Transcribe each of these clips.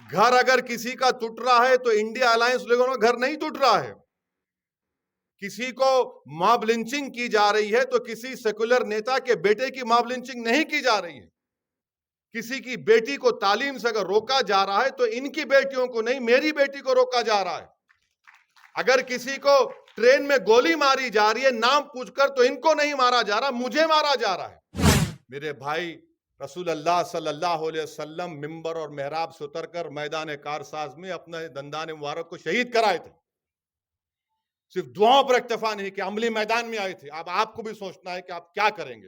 گھر اگر کسی کا ٹوٹ رہا ہے تو انڈیا الائنس لوگوں کا گھر نہیں ٹوٹ رہا ہے. کسی کو ماب لنچنگ کی جا رہی ہے تو کسی سیکولر نیتا کے بیٹے کی ماب لنچنگ نہیں کی جا رہی ہے. کسی کی بیٹی کو تعلیم سے اگر روکا جا رہا ہے تو ان کی بیٹیوں کو نہیں، میری بیٹی کو روکا جا رہا ہے. اگر کسی کو ٹرین میں گولی ماری جا رہی ہے نام پوچھ کر تو ان کو نہیں مارا جا رہا، مجھے مارا جا رہا ہے. میرے بھائی، رسول اللہ صلی اللہ علیہ وسلم ممبر اور محراب سے اتر کر میدان کارساز میں اپنے دندان مبارک کو شہید کرائے تھے. صرف دعاؤں پر اکتفا نہیں کہ عملی میدان میں آئے تھے. اب آپ کو بھی سوچنا ہے کہ آپ کیا کریں گے.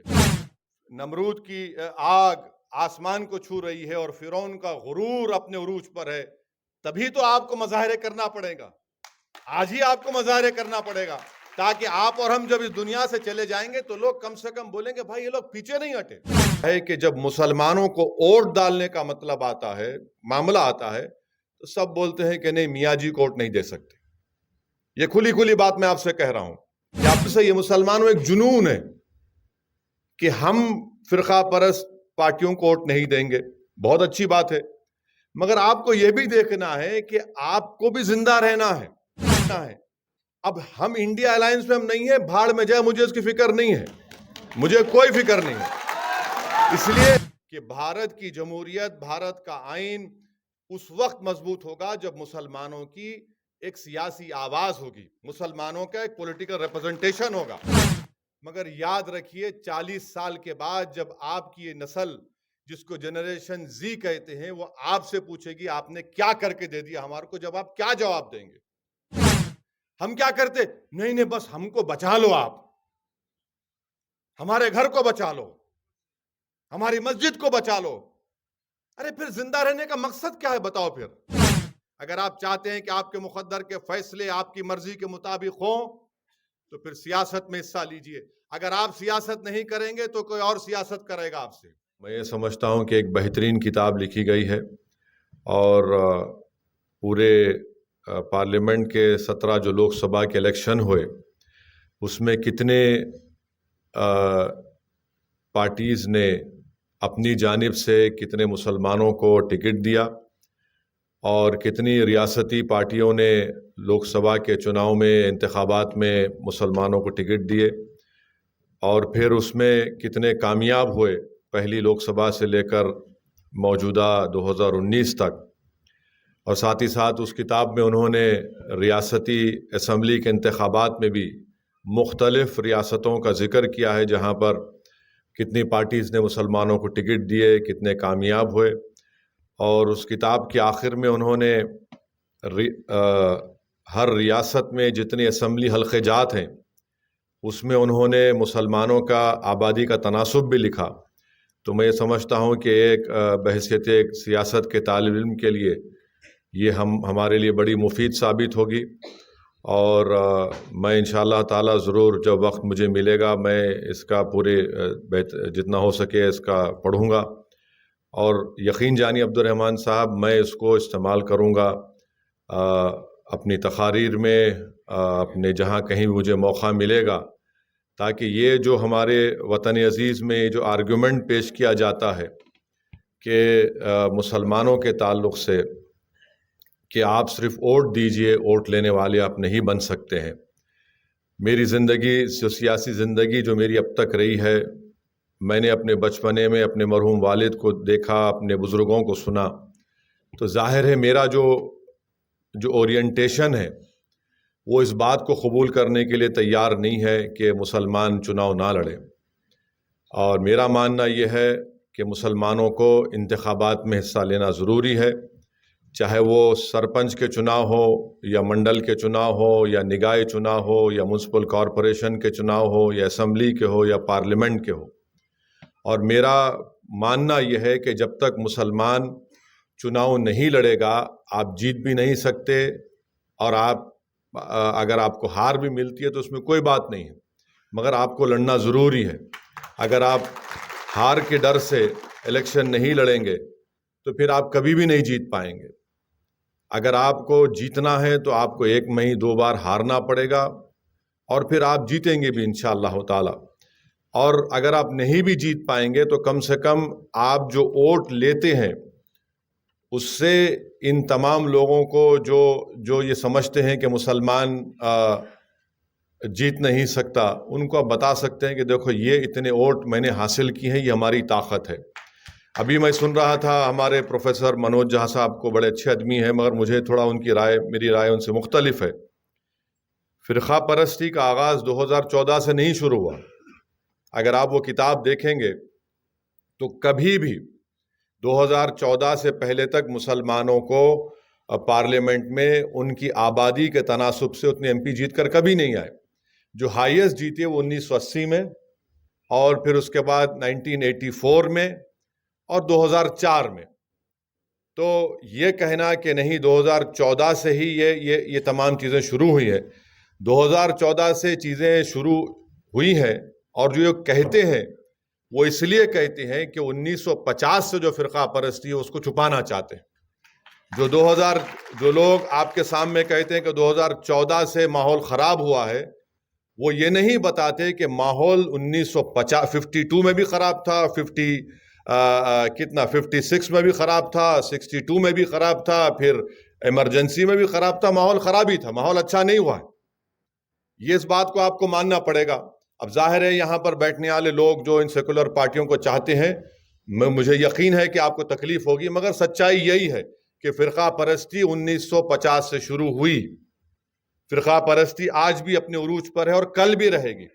نمرود کی آگ آسمان کو چھو رہی ہے اور فرعون کا غرور اپنے عروج پر ہے. تبھی تو آپ کو مظاہرے کرنا پڑے گا. آج ہی آپ کو مظاہرے کرنا پڑے گا تاکہ آپ اور ہم جب اس دنیا سے چلے جائیں گے تو لوگ کم سے کم بولیں گے بھائی یہ لوگ پیچھے نہیں ہٹے. ہے کہ جب مسلمانوں کو ووٹ ڈالنے کا مطلب آتا ہے، معاملہ آتا ہے، تو سب بولتے ہیں کہ نہیں میاں جی کو ووٹ نہیں دے سکتے. یہ کھلی بات میں آپ سے کہہ رہا ہوں. اب سے یہ مسلمانوں ایک جنون ہے کہ ہم فرقہ پرست پارٹیوں کو ووٹ نہیں دیں گے. بہت اچھی بات ہے، مگر آپ کو یہ بھی دیکھنا ہے کہ آپ کو بھی زندہ رہنا ہے. اب ہم انڈیا الائنس میں ہم نہیں ہیں، بھاڑ میں جائے، مجھے اس کی فکر نہیں ہے، مجھے کوئی فکر نہیں ہے. اس لیے کہ بھارت کی جمہوریت، بھارت کا آئین اس وقت مضبوط ہوگا جب مسلمانوں کی ایک سیاسی آواز ہوگی، مسلمانوں کا ایک پولیٹیکل ریپرزنٹیشن ہوگا. مگر یاد رکھیے 40 سال کے بعد جب آپ کی یہ نسل جس کو جنریشن زی کہتے ہیں وہ آپ سے پوچھے گی آپ نے کیا کر کے دے دیا ہمارے کو، جب آپ کیا جواب دیں گے؟ ہم کیا کرتے؟ نہیں بس ہم کو بچا لو، آپ ہمارے گھر کو بچا لو، ہماری مسجد کو بچا لو. ارے پھر زندہ رہنے کا مقصد کیا ہے بتاؤ پھر؟ اگر آپ چاہتے ہیں کہ آپ کے مقدر کے فیصلے آپ کی مرضی کے مطابق ہوں تو پھر سیاست میں حصہ لیجئے. اگر آپ سیاست نہیں کریں گے تو کوئی اور سیاست کرے گا آپ سے. میں یہ سمجھتا ہوں کہ ایک بہترین کتاب لکھی گئی ہے اور پورے پارلیمنٹ کے 17 جو لوک سبھا کے الیکشن ہوئے اس میں کتنے پارٹیز نے اپنی جانب سے کتنے مسلمانوں کو ٹکٹ دیا اور کتنی ریاستی پارٹیوں نے لوک سبھا کے چناؤ میں انتخابات میں مسلمانوں کو ٹکٹ دیے اور پھر اس میں کتنے کامیاب ہوئے پہلی لوک سبھا سے لے کر موجودہ 2019 تک. اور ساتھ ہی ساتھ اس کتاب میں انہوں نے ریاستی اسمبلی کے انتخابات میں بھی مختلف ریاستوں کا ذکر کیا ہے جہاں پر کتنی پارٹیز نے مسلمانوں کو ٹکٹ دیے، کتنے کامیاب ہوئے. اور اس کتاب کے آخر میں انہوں نے ہر ریاست میں جتنی اسمبلی حلقے جات ہیں اس میں انہوں نے مسلمانوں کا آبادی کا تناسب بھی لکھا. تو میں یہ سمجھتا ہوں کہ ایک بحیثیت ایک سیاست کے طالب علم کے لیے یہ ہمارے لیے بڑی مفید ثابت ہوگی. اور میں انشاءاللہ تعالی ضرور جب وقت مجھے ملے گا میں اس کا پورے جتنا ہو سکے اس کا پڑھوں گا اور یقین جانی عبد الرحمن صاحب میں اس کو استعمال کروں گا اپنی تقاریر میں، اپنے جہاں کہیں مجھے موقع ملے گا، تاکہ یہ جو ہمارے وطن عزیز میں جو آرگومنٹ پیش کیا جاتا ہے کہ مسلمانوں کے تعلق سے کہ آپ صرف ووٹ دیجئے، ووٹ لینے والے آپ نہیں بن سکتے ہیں. میری زندگی سیاسی زندگی جو میری اب تک رہی ہے، میں نے اپنے بچپنے میں اپنے مرحوم والد کو دیکھا، اپنے بزرگوں کو سنا، تو ظاہر ہے میرا جو اورینٹیشن ہے وہ اس بات کو قبول کرنے کے لیے تیار نہیں ہے کہ مسلمان چناؤ نہ لڑے. اور میرا ماننا یہ ہے کہ مسلمانوں کو انتخابات میں حصہ لینا ضروری ہے، چاہے وہ سرپنچ کے چناؤ ہو یا منڈل کے چناؤ ہو یا نگاہی چناؤ ہو یا میونسپل کارپوریشن کے چناؤ ہو یا اسمبلی کے ہو یا پارلیمنٹ کے ہو. اور میرا ماننا یہ ہے کہ جب تک مسلمان چناؤ نہیں لڑے گا آپ جیت بھی نہیں سکتے، اور اگر آپ کو ہار بھی ملتی ہے تو اس میں کوئی بات نہیں ہے، مگر آپ کو لڑنا ضروری ہے. اگر آپ ہار کے ڈر سے الیکشن نہیں لڑیں گے تو پھر آپ کبھی بھی نہیں جیت پائیں گے. اگر آپ کو جیتنا ہے تو آپ کو 1 میں ہی 2 بار ہارنا پڑے گا اور پھر آپ جیتیں گے بھی انشاءاللہ تعالی. اور اگر آپ نہیں بھی جیت پائیں گے تو کم سے کم آپ جو ووٹ لیتے ہیں اس سے ان تمام لوگوں کو جو یہ سمجھتے ہیں کہ مسلمان جیت نہیں سکتا، ان کو آپ بتا سکتے ہیں کہ دیکھو یہ اتنے ووٹ میں نے حاصل کی ہیں، یہ ہماری طاقت ہے۔ ابھی میں سن رہا تھا ہمارے پروفیسر منوج جہاں صاحب کو، بڑے اچھے آدمی ہیں، مگر مجھے تھوڑا ان کی رائے، میری رائے ان سے مختلف ہے۔ فرقہ پرستی کا آغاز 2014 سے نہیں شروع ہوا۔ اگر آپ وہ کتاب دیکھیں گے تو کبھی بھی 2014 سے پہلے تک مسلمانوں کو پارلیمنٹ میں ان کی آبادی کے تناسب سے اتنے ایم پی جیت کر کبھی نہیں آئے۔ جو ہائیسٹ جیتے وہ 1980 میں، اور پھر اس کے بعد 1984 میں اور 2004 میں۔ تو یہ کہنا کہ نہیں 2014 سے ہی یہ تمام چیزیں شروع ہوئی ہے، 2014 سے چیزیں شروع ہوئی ہیں، اور جو یہ کہتے ہیں وہ اس لیے کہتے ہیں کہ 1950 سے جو فرقہ پرستی ہے اس کو چھپانا چاہتے ہیں۔ جو لوگ آپ کے سامنے کہتے ہیں کہ 2014 سے ماحول خراب ہوا ہے، وہ یہ نہیں بتاتے کہ ماحول 52 میں بھی خراب تھا، 56 میں بھی خراب تھا، 62 میں بھی خراب تھا، پھر ایمرجنسی میں بھی خراب تھا، ماحول خراب ہی تھا، ماحول اچھا نہیں ہوا ہے۔ یہ اس بات کو آپ کو ماننا پڑے گا۔ اب ظاہر ہے یہاں پر بیٹھنے والے لوگ جو ان سیکولر پارٹیوں کو چاہتے ہیں، مجھے یقین ہے کہ آپ کو تکلیف ہوگی، مگر سچائی یہی ہے کہ فرقہ پرستی 1950 سے شروع ہوئی۔ فرقہ پرستی آج بھی اپنے عروج پر ہے اور کل بھی رہے گی۔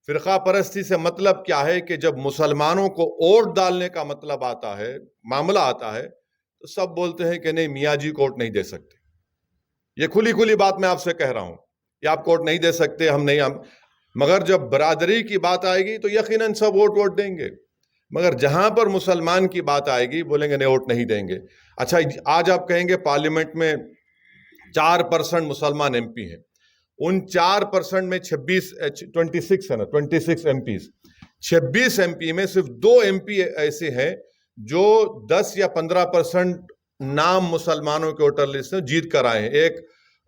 فرقہ پرستی سے مطلب کیا ہے کہ جب مسلمانوں کو ووٹ ڈالنے کا مطلب آتا ہے، معاملہ آتا ہے، تو سب بولتے ہیں کہ نہیں میاں جی کو ووٹ نہیں دے سکتے۔ یہ کھلی بات میں آپ سے کہہ رہا ہوں، یہ آپ کو ووٹ نہیں دے سکتے، مگر جب برادری کی بات آئے گی تو یقیناً سب ووٹ دیں گے۔ مگر جہاں پر مسلمان کی بات آئے گی بولیں گے نہیں ووٹ نہیں دیں گے۔ اچھا آج آپ کہیں گے پارلیمنٹ میں 4% مسلمان ایم پی ہیں، ان 4% میں 26 ایم پیز، 26 ایم پی میں صرف 2 ایم پی ایسے ہیں جو 10 یا 15% نام مسلمانوں کے ووٹر لسٹ سے جیت کر آئے ہیں۔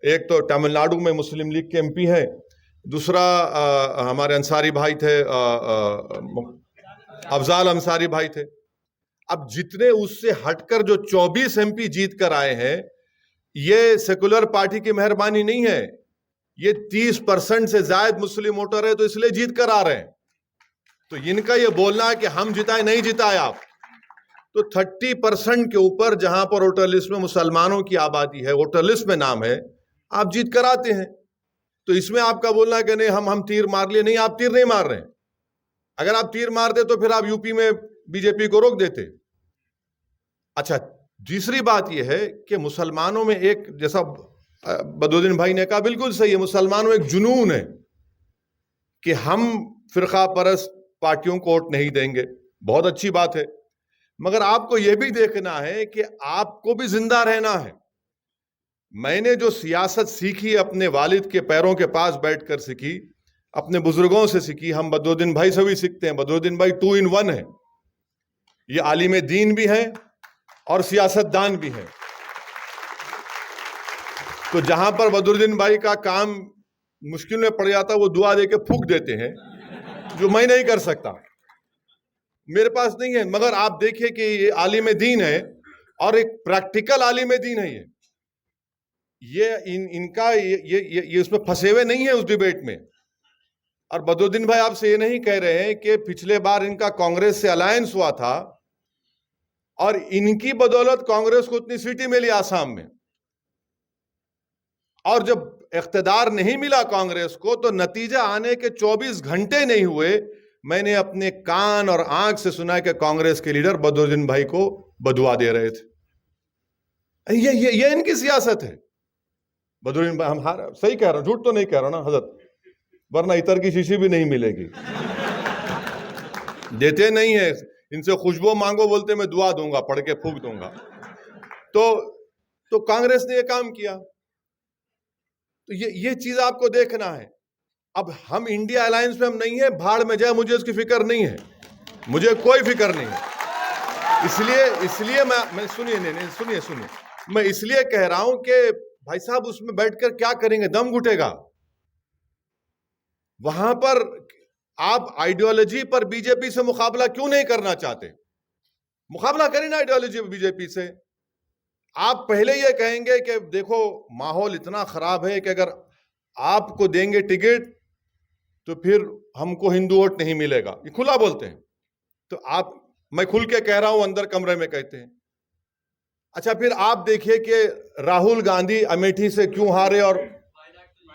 ایک تو تمل ناڈو میں مسلم لیگ کے ایم پی ہیں، دوسرا ہمارے انصاری بھائی تھے، افضال انصاری بھائی تھے۔ اب جتنے اس سے ہٹ کر جو 24 ایم پی جیت کر آئے ہیں، یہ سیکولر پارٹی کی مہربانی نہیں ہے، یہ 30% سے زائد مسلم ووٹر ہے تو اس لیے جیت کر آ رہے ہیں۔ تو ان کا یہ بولنا ہے کہ ہم جتائے، نہیں جتائے آپ، تو 30% کے اوپر جہاں پر ووٹر لسٹ میں مسلمانوں کی آبادی ہے، ووٹر لسٹ میں نام ہے، آپ جیت کر آتے ہیں۔ تو اس میں آپ کا بولنا ہے کہ نہیں ہم تیر مار لیے، نہیں آپ تیر نہیں مار رہے ہیں۔ اگر آپ تیر مار دے تو پھر آپ یو پی میں بی جے پی کو روک دیتے۔ اچھا دوسری بات یہ ہے کہ مسلمانوں میں ایک، جیسا بدرالدین بھائی نے کہا بالکل صحیح ہے، مسلمانوں میں ایک جنون ہے کہ ہم فرقہ پرست پارٹیوں کو ووٹ نہیں دیں گے۔ بہت اچھی بات ہے، مگر آپ کو یہ بھی دیکھنا ہے کہ آپ کو بھی زندہ رہنا ہے۔ میں نے جو سیاست سیکھی اپنے والد کے پیروں کے پاس بیٹھ کر سیکھی، اپنے بزرگوں سے سیکھی، ہم بدرالدین بھائی سے بھی سیکھتے ہیں۔ بدرالدین بھائی 2 in 1 ہے، یہ عالم دین بھی ہیں اور سیاست دان بھی ہیں۔ تو جہاں پر بدرالدین بھائی کا کام مشکل میں پڑ جاتا وہ دعا دے کے پھونک دیتے ہیں، جو میں نہیں کر سکتا، میرے پاس نہیں ہے۔ مگر آپ دیکھیں کہ یہ عالم دین ہے اور ایک پریکٹیکل عالم دین ہے، یہ اس میں پھنسے ہوئے نہیں ہیں اس ڈیبیٹ میں۔ اور بدرالدین بھائی آپ سے یہ نہیں کہہ رہے ہیں کہ پچھلے بار ان کا کانگریس سے الائنس ہوا تھا اور ان کی بدولت کانگریس کو اتنی سیٹیں ملی آسام میں، اور جب اقتدار نہیں ملا کانگریس کو تو نتیجہ آنے کے 24 گھنٹے نہیں ہوئے، میں نے اپنے کان اور آنکھ سے سنا کہ کانگریس کے لیڈر بدرالدین بھائی کو بدعا دے رہے تھے۔ یہ ان کی سیاست ہے۔ بدرالدین بھائی ہم صحیح کہہ رہا ہوں، جھوٹ تو نہیں کہہ رہا نا حضرت، ورنہ عطر کی شیشی بھی نہیں ملے گی۔ دیتے نہیں ہیں، ان سے خوشبو مانگو بولتے میں دعا دوں گا، پڑھ کے پھونک دوں گا۔ تو کانگریس نے یہ کام کیا۔ تو یہ چیز آپ کو دیکھنا ہے۔ اب ہم انڈیا الائنس میں ہم نہیں ہیں، بھاڑ میں جائے، مجھے اس کی فکر نہیں ہے، مجھے کوئی فکر نہیں ہے۔ اس لیے میں سنیے میں اس لیے کہہ رہا ہوں کہ بھائی صاحب اس میں بیٹھ کر کیا کریں گے، دم گھٹے گا۔ وہاں پر آپ آئیڈیالوجی پر بی جے پی سے مقابلہ کیوں نہیں کرنا چاہتے؟ مقابلہ کریں نا آئیڈیالوجی پر بی جے پی سے۔ آپ پہلے یہ کہیں گے کہ دیکھو ماحول اتنا خراب ہے کہ اگر آپ کو دیں گے ٹکٹ تو پھر ہم کو ہندو ووٹ نہیں ملے گا، یہ کھلا بولتے ہیں. تو آپ، میں کھل کے کہہ رہا ہوں، اندر کمرے میں کہتے ہیں. اچھا پھر آپ دیکھیے کہ راہل گاندھی امیٹھی سے کیوں ہارے اور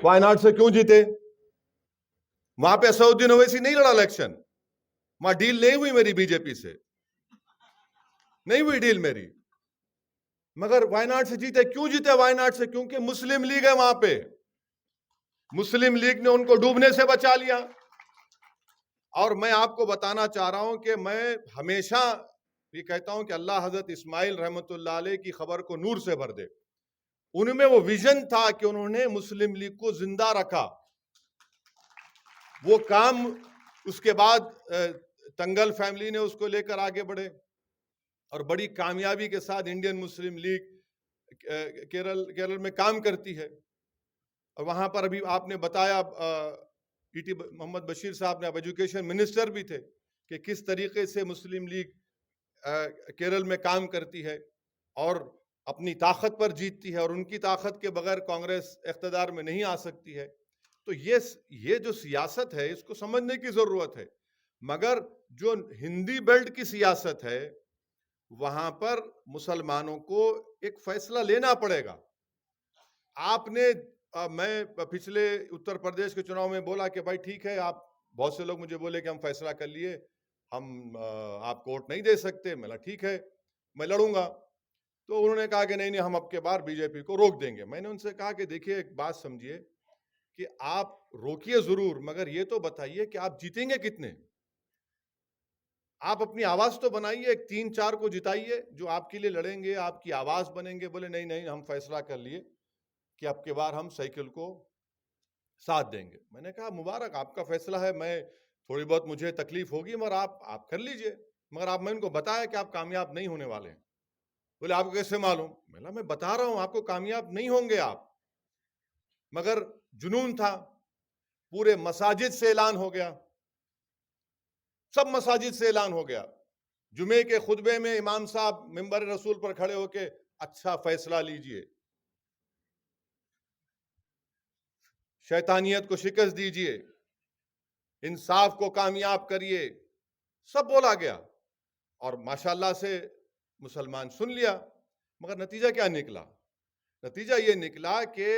وائناڈ سے کیوں جیتے؟ وہاں پہ اسدالدین اویسی نہیں لڑا الیکشن، وہاں ڈیل نہیں ہوئی میری بی جے پی سے، نہیں ہوئی ڈیل میری، مگر وائناڈ سے جیتے. کیوں جیتے وائناڈ سے؟ کیونکہ مسلم لیگ ہے وہاں پہ، مسلم لیگ نے ان کو ڈوبنے سے بچا لیا. اور میں آپ کو بتانا چاہ رہا ہوں کہ میں ہمیشہ یہ کہتا ہوں کہ اللہ حضرت اسماعیل رحمۃ اللہ علیہ کی خبر کو نور سے بھر دے. ان میں وہ ویژن تھا کہ انہوں نے مسلم لیگ کو زندہ رکھا. وہ کام اس کے بعد تنگل فیملی نے اس کو لے کر آگے بڑھے اور بڑی کامیابی کے ساتھ انڈین مسلم لیگ کیرل میں کام کرتی ہے. اور وہاں پر ابھی آپ نے بتایا، پی ٹی محمد بشیر صاحب نے، اب ایجوکیشن منسٹر بھی تھے، کہ کس طریقے سے مسلم لیگ کیرل میں کام کرتی ہے اور اپنی طاقت پر جیتتی ہے، اور ان کی طاقت کے بغیر کانگریس اقتدار میں نہیں آ سکتی ہے. تو یہ جو سیاست ہے اس کو سمجھنے کی ضرورت ہے. مگر جو ہندی بیلٹ کی سیاست ہے وہاں پر مسلمانوں کو ایک فیصلہ لینا پڑے گا. آپ نے، میں پچھلے اتر پردیش کے چناؤ میں بولا کہ بھائی ٹھیک ہے، آپ، بہت سے لوگ مجھے بولے کہ ہم فیصلہ کر لیے، ہم آپ کو ووٹ نہیں دے سکتے. میں نے ٹھیک ہے، میں لڑوں گا. تو انہوں نے کہا کہ نہیں ہم اب کے بار بی جے پی کو روک دیں گے. میں نے ان سے کہا کہ دیکھیے ایک بات سمجھیے کہ آپ روکیے ضرور، مگر یہ تو بتائیے کہ آپ جیتیں گے کتنے. آپ اپنی آواز تو بنائیے، ایک 3-4 کو جتائیے جو آپ کے لیے لڑیں گے، آپ کی آواز بنیں گے. بولے نہیں ہم فیصلہ کر لیے کہ اب کے بار ہم سائیکل کو ساتھ دیں گے. میں نے کہا مبارک، آپ کا فیصلہ ہے، میں تھوڑی بہت مجھے تکلیف ہوگی مگر آپ کر لیجئے. مگر میں ان کو بتایا کہ آپ کامیاب نہیں ہونے والے ہیں. بولے آپ کو کیسے معلوم؟ میں بتا رہا ہوں آپ کو کامیاب نہیں ہوں گے آپ. مگر جنون تھا، پورے مساجد سے اعلان ہو گیا، سب مساجد سے اعلان ہو گیا. جمعے کے خطبے میں امام صاحب منبر رسول پر کھڑے ہو کے اچھا فیصلہ لیجئے، شیطانیت کو شکست دیجئے، انصاف کو کامیاب کریے، سب بولا گیا. اور ماشاءاللہ سے مسلمان سن لیا. مگر نتیجہ کیا نکلا؟ نتیجہ یہ نکلا کہ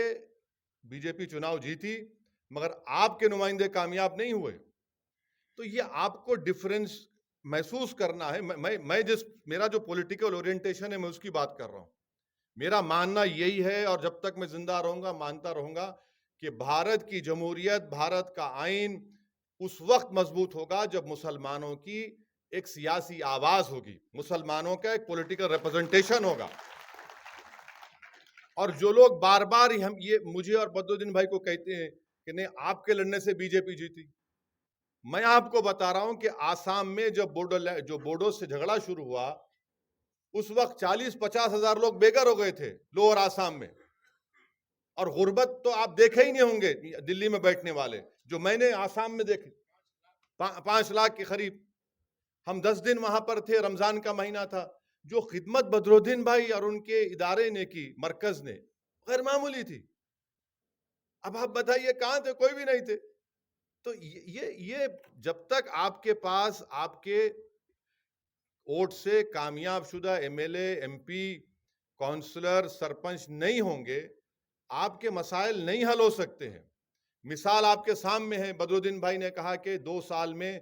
بی جے پی چناؤ جیتی مگر آپ کے نمائندے کامیاب نہیں ہوئے. تو یہ آپ کو ڈفرنس محسوس کرنا ہے. میرا جو پولیٹیکل اورینٹیشن ہے میں اس کی بات کر رہا ہوں. میرا ماننا یہی ہے، اور جب تک میں زندہ رہوں گا مانتا رہوں گا، کہ بھارت کی جمہوریت، بھارت کا آئین اس وقت مضبوط ہوگا جب مسلمانوں کی ایک سیاسی آواز ہوگی، مسلمانوں کا ایک پولیٹیکل ریپرزنٹیشن ہوگا. اور جو لوگ بار بار یہ مجھے اور بدرالدین بھائی کو کہتے ہیں کہ نہیں آپ کے لڑنے سے بی جے پی جیتی، میں آپ کو بتا رہا ہوں کہ آسام میں جب بوڈو سے جھگڑا شروع ہوا اس وقت 40-50 ہزار لوگ بے گھر ہو گئے تھے لوور آسام میں. اور غربت تو آپ دیکھے ہی نہیں ہوں گے دلی میں بیٹھنے والے، جو میں نے آسام میں دیکھے 5 لاکھ کے قریب. ہم 10 دن وہاں پر تھے، رمضان کا مہینہ تھا. جو خدمت بدرالدین بھائی اور ان کے ادارے نے کی، مرکز نے، غیر معمولی تھی. اب آپ بتائیے کہاں تھے؟ کوئی بھی نہیں تھے. تو یہ جب تک آپ کے پاس آپ کے ووٹ سے کامیاب شدہ M L A, M P, councillor, sarpanch نہیں ہوں گے، آپ کے مسائل نہیں حل ہو سکتے ہیں. مثال آپ کے سامنے ہے، بدرالدین بھائی نے کہا کہ 2 سال میں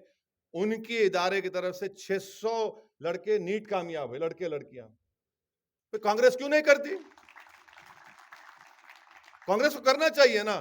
ان کے ادارے کی طرف سے 600 لڑکے نیٹ کامیاب ہوئے، لڑکے لڑکیاں. تو کانگریس کیوں نہیں کرتی؟ کانگریس کو کرنا چاہیے نا.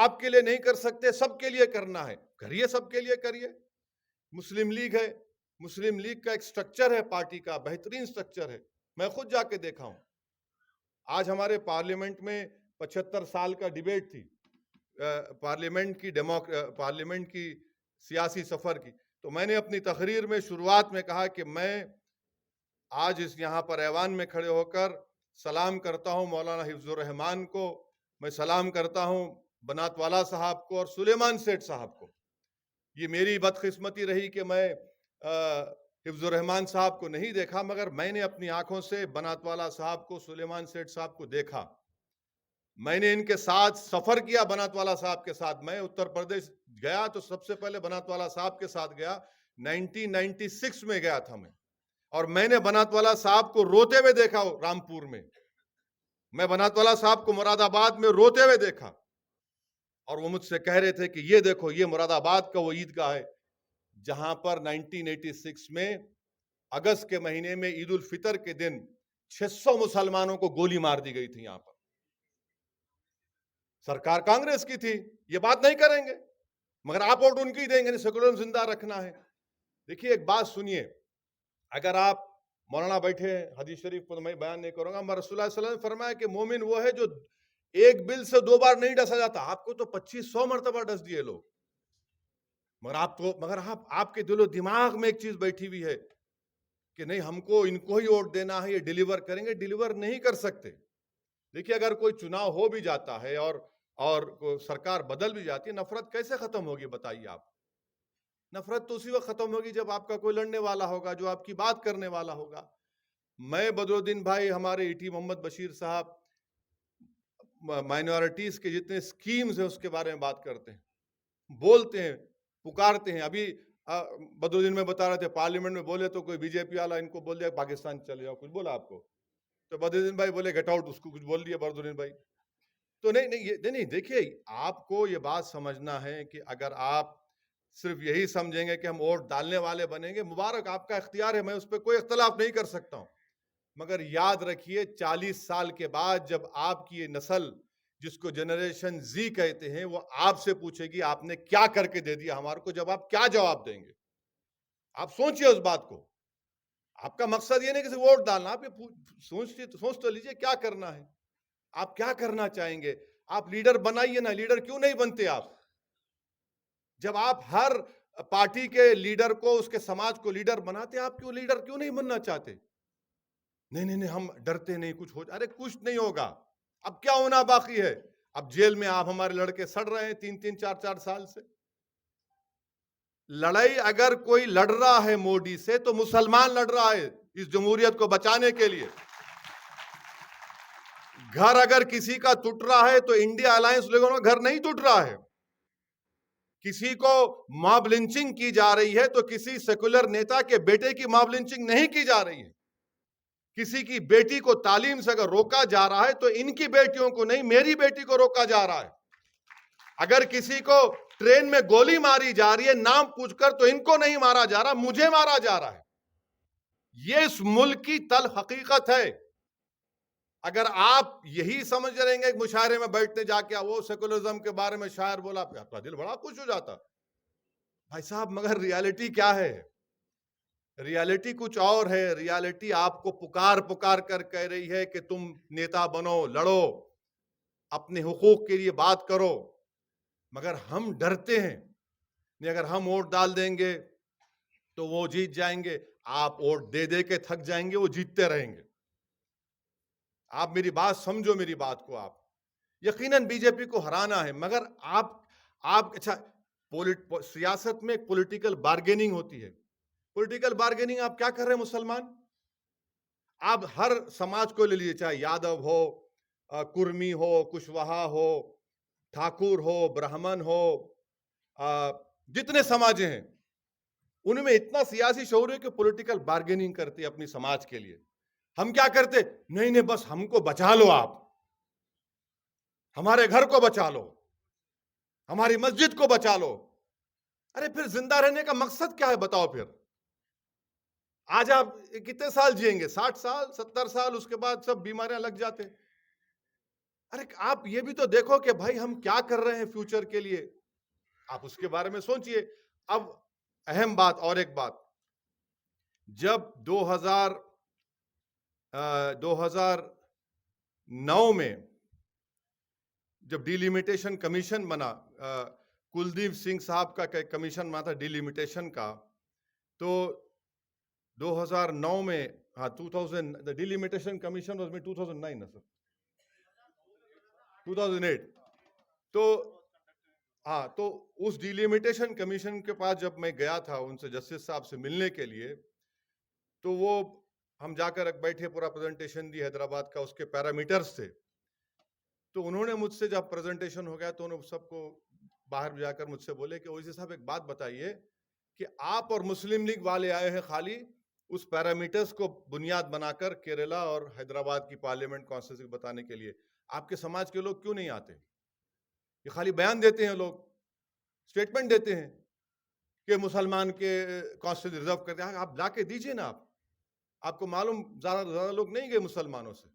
آپ کے لیے نہیں کر سکتے، سب کے لیے کرنا ہے. کریے، سب کے لیے کریے. مسلم لیگ ہے، مسلم لیگ کا ایک سٹرکچر ہے، پارٹی کا بہترین سٹرکچر ہے. میں خود جا کے دیکھا ہوں. آج ہمارے پارلیمنٹ میں 75 سال کا ڈیبیٹ تھی، پارلیمنٹ کی سیاسی سفر کی. تو میں نے اپنی تقریر میں شروعات میں کہا کہ میں آج یہاں پر ایوان میں کھڑے ہو کر سلام کرتا ہوں مولانا حفظ الرحمان کو، میں سلام کرتا ہوں بنات والا صاحب کو اور سلیمان سیٹھ صاحب کو. یہ میری بدقسمتی رہی کہ میں حفظ الرحمان صاحب کو نہیں دیکھا، مگر میں نے اپنی آنکھوں سے بنات والا صاحب کو، سلیمان سیٹھ صاحب کو دیکھا. میں نے ان کے ساتھ سفر کیا، بنات والا صاحب کے ساتھ. میں اتر پردیش گیا تو سب سے پہلے بنات والا صاحب کے ساتھ گیا. 1996 میں گیا تھا اور میں نے بنات والا صاحب کو روتے ہوئے دیکھا رامپور میں. میں بنات والا صاحب کو مراد آباد میں روتے ہوئے دیکھا اور وہ مجھ سے کہہ رہے تھے کہ یہ دیکھو، یہ مراد آباد کا وہ عیدگاہ ہے جہاں پر 1986 میں اگست کے مہینے میں عید الفطر کے دن 600 مسلمانوں کو گولی مار دی گئی تھی. یہاں پر سرکار کانگریس کی تھی، یہ بات نہیں کریں گے، مگر آپ ووٹ ان کی دیں گے. سیکولرزم زندہ رکھنا ہے. دیکھیے ایک بات سنیے، اگر آپ مولانا بیٹھے ہیں، حدیث شریف کو تو میں بیان نہیں کروں گا، مگر رسول اللہ صلی اللہ علیہ وسلم نے فرمایا کہ مومن وہ ہے جو ایک بل سے 2 بار نہیں ڈسا جاتا. آپ کو تو 2500 مرتبہ ڈس دیے لوگ، مگر آپ کے دل و دماغ میں ایک چیز بیٹھی ہوئی ہے کہ نہیں، ہم کو ان کو ہی ووٹ دینا ہے، یہ ڈیلیور کریں گے. ڈیلیور نہیں کر سکتے. دیکھیے اگر کوئی چناؤ ہو بھی جاتا ہے اور سرکار بدل بھی جاتی ہے، نفرت کیسے ختم ہوگی بتائیے آپ؟ نفرت تو اسی وقت ختم ہوگی جب آپ کا کوئی لڑنے والا ہوگا، جو آپ کی بات کرنے والا ہوگا. میں بدرالدین بھائی، ہمارے ای ٹی محمد بشیر صاحب مائنورٹیز کے جتنے سکیمز ہیں اس کے بارے میں بات کرتے ہیں، بولتے ہیں، پکارتے ہیں. ابھی بدرالدین میں بتا رہے تھے پارلیمنٹ میں بولے تو کوئی بی جے پی والا ان کو بول دیا پاکستان چلے جاؤ، کچھ بولا آپ کو تو بدرالدین بھائی بولے گیٹ آؤٹ، اس کو کچھ بول دیا بدرالدین بھائی. تو نہیں دیکھیے آپ کو یہ بات سمجھنا ہے کہ اگر آپ صرف یہی سمجھیں گے کہ ہم ووٹ ڈالنے والے بنیں گے، مبارک، آپ کا اختیار ہے، میں اس پہ کوئی اختلاف نہیں کر سکتا ہوں. مگر یاد رکھیے 40 سال کے بعد جب آپ کی یہ نسل جس کو جنریشن زی کہتے ہیں وہ آپ سے پوچھے گی آپ نے کیا کر کے دے دیا ہمارے کو، جب آپ کیا جواب دیں گے؟ آپ سوچئے اس بات کو. آپ کا مقصد یہ نہیں کہ ووٹ ڈالنا، آپ یہ سوچ تو لیجئے کیا کرنا ہے، آپ کیا کرنا چاہیں گے. آپ لیڈر بنائیے نا، لیڈر کیوں نہیں بنتے آپ؟ جب آپ ہر پارٹی کے لیڈر کو، اس کے سماج کو لیڈر بناتے، آپ کیوں لیڈر کیوں نہیں بننا چاہتے؟ نہیں ہم ڈرتے نہیں کچھ ہو. ارے کچھ نہیں ہوگا. اب کیا ہونا باقی ہے؟ اب جیل میں آپ ہمارے لڑکے سڑ رہے ہیں 3 4 سال سے. لڑائی اگر کوئی لڑ رہا ہے مودی سے تو مسلمان لڑ رہا ہے اس جمہوریت کو بچانے کے لیے. گھر اگر کسی کا ٹوٹ رہا ہے تو انڈیا الائنس لوگوں کا گھر نہیں ٹوٹ رہا ہے. کسی کو ماب لنچنگ کی جا رہی ہے تو کسی سیکولر نیتا کے بیٹے کی ماب لنچنگ نہیں کی جا رہی ہے. کسی کی بیٹی کو تعلیم سے اگر روکا جا رہا ہے تو ان کی بیٹیوں کو نہیں، میری بیٹی کو روکا جا رہا ہے. اگر کسی کو ٹرین میں گولی ماری جا رہی ہے نام پوچھ کر تو ان کو نہیں مارا جا رہا، مجھے مارا جا رہا ہے. یہ اس ملک کی تلخ حقیقت ہے. اگر آپ یہی سمجھ رہیں گے کہ مشاعرے میں بیٹھتے جا کے وہ سیکولرزم کے بارے میں شاعر بولا، آپ کا دل بڑا خوش ہو جاتا. بھائی صاحب مگر ریالٹی کیا ہے؟ ریالٹی کچھ اور ہے. ریالٹی آپ کو پکار کر کہہ رہی ہے کہ تم نیتا بنو، لڑو، اپنے حقوق کے لیے بات کرو. مگر ہم ڈرتے ہیں نہیں، اگر ہم ووٹ ڈال دیں گے تو وہ جیت جائیں گے. آپ ووٹ دے دے کے تھک جائیں گے، وہ جیتتے رہیں گے. آپ میری بات سمجھو، میری بات کو. آپ یقیناً بی جے پی کو ہرانا ہے، مگر آپ اچھا، سیاست میں پولیٹیکل بارگیننگ ہوتی ہے. پولیٹیکل بارگیننگ آپ کیا کر رہے ہیں مسلمان؟ آپ ہر سماج کو لے لیجیے، چاہے یادو ہو، کرمی ہو، کشواہا ہو، ٹھاکر ہو، برہمن ہو، جتنے سماج ہیں ان میں اتنا سیاسی شعور ہے کہ پولیٹیکل بارگیننگ کرتے اپنی سماج کے لیے. ہم کیا کرتے؟ نہیں بس ہم کو بچا لو، آپ ہمارے گھر کو بچا لو، ہماری مسجد کو بچا لو. ارے پھر زندہ رہنے کا مقصد کیا ہے بتاؤ؟ پھر آج آپ کتنے سال جئیں گے؟ 60 سال، 70 سال، اس کے بعد سب بیماریاں لگ جاتے. ارے آپ یہ بھی تو دیکھو کہ بھائی ہم کیا کر رہے ہیں فیوچر کے لیے. آپ اس کے بارے میں سوچئے. اب اہم بات اور ایک بات، جب 2009 میں جب ڈیلیمیٹیشن کمیشن بنا، کلدیپ سنگھ صاحب کا کمیشن بنا تھا ڈیلیمیٹیشن کا، تو 2009 میں the delimitation commission was made 2009 سر 2008. تو ہاں تو اس ڈیلیمیٹیشن کمیشن کے پاس جب میں گیا تھا ان سے جسٹس صاحب سے ملنے کے لیے، تو وہ ہم جا کر بیٹھے، پورا پریزنٹیشن دی حیدرآباد کا، اس کے پیرامیٹرز تھے. تو انہوں نے مجھ سے جب پریزنٹیشن ہو گیا تو انہوں نے سب کو باہر جا کر مجھ سے بولے کہ اویسی صاحب ایک بات بتائیے کہ آپ اور مسلم لیگ والے آئے ہیں خالی اس پیرامیٹرز کو بنیاد بنا کر کیرلا اور حیدرآباد کی پارلیمنٹ کانسٹیٹوئنسی بتانے کے لیے، آپ کے سماج کے لوگ کیوں نہیں آتے؟ یہ خالی بیان دیتے ہیں، لوگ سٹیٹمنٹ دیتے ہیں کہ مسلمان کے کانسٹیٹوئنسی ریزرو کرتے ہیں. آپ لا کے دیجئے نا. آپ کو معلوم زیادہ لوگ نہیں گئے مسلمانوں سے.